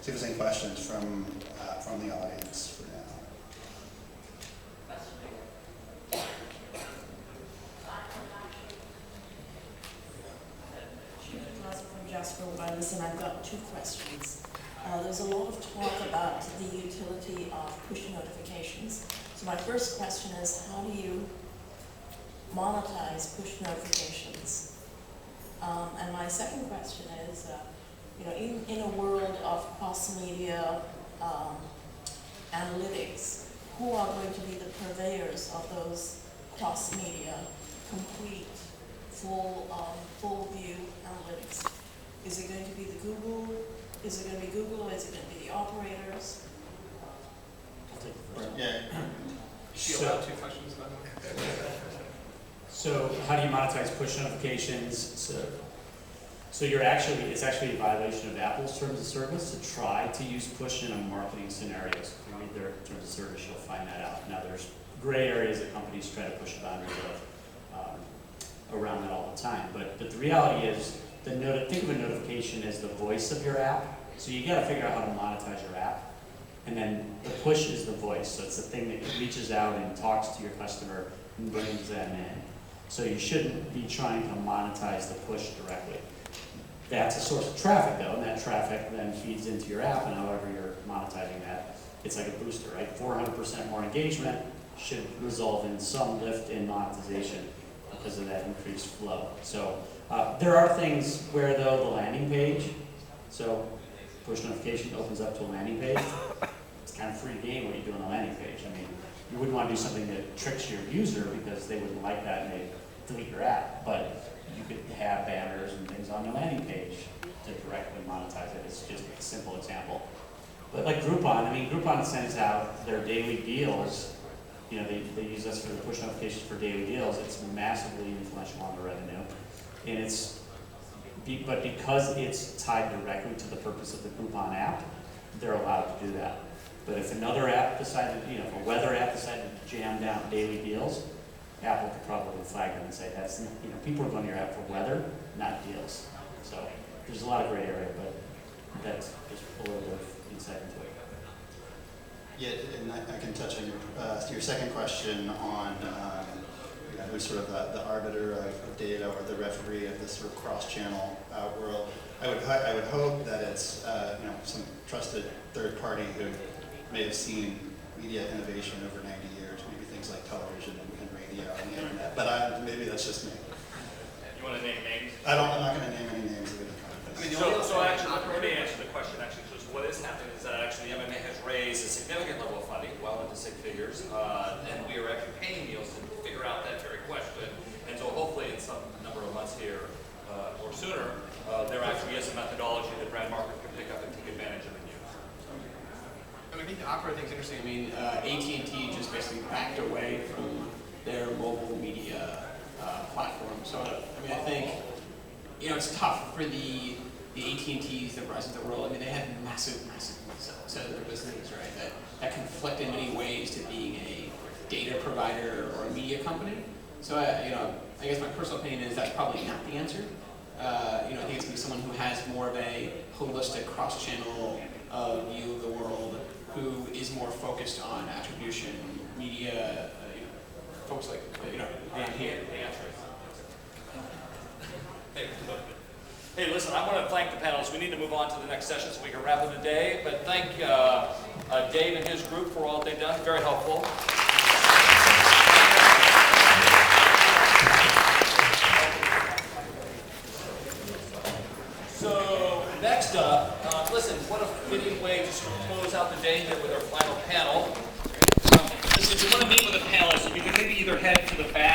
see if there's any questions from the audience for now. From Jasper Wireless, and I've got two questions. There's a lot of talk about the utility of push notifications. So my first question is, how do you monetize push notifications? And my second question is, in a world of cross-media analytics, who are going to be the purveyors of those cross-media, complete, full view analytics? Is it going to be the Google? Is it going to be Google? Is it going to be the operators? I'll take the first one. Yeah. She allowed two questions, by the way. So how do you monetize push notifications? So it's actually a violation of Apple's terms of service to try to use push in a marketing scenario. So if you read their terms of service, you'll find that out. Now there's gray areas that companies try to push the boundaries of around that all the time. But the reality is, think of a notification as the voice of your app. So you got to figure out how to monetize your app. And then the push is the voice. So it's the thing that reaches out and talks to your customer and brings them in. So you shouldn't be trying to monetize the push directly. That's a source of traffic though, and that traffic then feeds into your app, and however you're monetizing that, it's like a booster, right? 400% more engagement should result in some lift in monetization because of that increased flow. So there are things where though the landing page, so push notification opens up to a landing page, it's kind of free game what you do on the landing page. I mean, you wouldn't want to do something that tricks your user because they wouldn't like that and they delete your app, but you could have banners and things on the landing page to directly monetize it. It's just a simple example. But like Groupon, Groupon sends out their daily deals. They use us for the push notifications for daily deals. It's massively influential on the revenue. And but because it's tied directly to the purpose of the Groupon app, they're allowed to do that. But if another app decided, if a weather app decided to jam down daily deals, Apple could probably flag them and say that's, people are going to your app for weather, not deals. So there's a lot of gray area, but that's just a little bit of insight into it. Yeah, and I can touch on your second question on who's sort of the arbiter of data or the referee of this sort of cross-channel world. I would hope that it's some trusted third party who may have seen media innovation over 90 years, maybe things like television and radio and the internet. But maybe that's just me. You want to name names? I'm not going to name any names. So actually, let me answer the question. Actually, because what is happening is that actually MMA has raised a significant level of funding, well into six figures, and we are actually paying Nielsen to figure out that very question. And so hopefully in some number of months here or sooner, there actually is a methodology that Brent Market can pick up and take advantage of and use. I think the opera thing's interesting. AT&T just basically backed away from their mobile media platform. So I think it's tough for the AT&Ts, the Verizons of the world. They had massive sales of their businesses, right? That conflict in many ways to being a data provider or a media company. So I guess my personal opinion is that's probably not the answer. I think it's going to be someone who has more of a holistic cross-channel view of the world, who is more focused on attribution, media, folks like around here. Hey, listen, I want to thank the panelists. We need to move on to the next session so we can wrap up the day. But thank Dave and his group for all that they've done. Very helpful. So next up, listen, what a fitting way to sort of close out the day here with our final panel. Listen, if you want to meet with a panelist, you can maybe either head to the back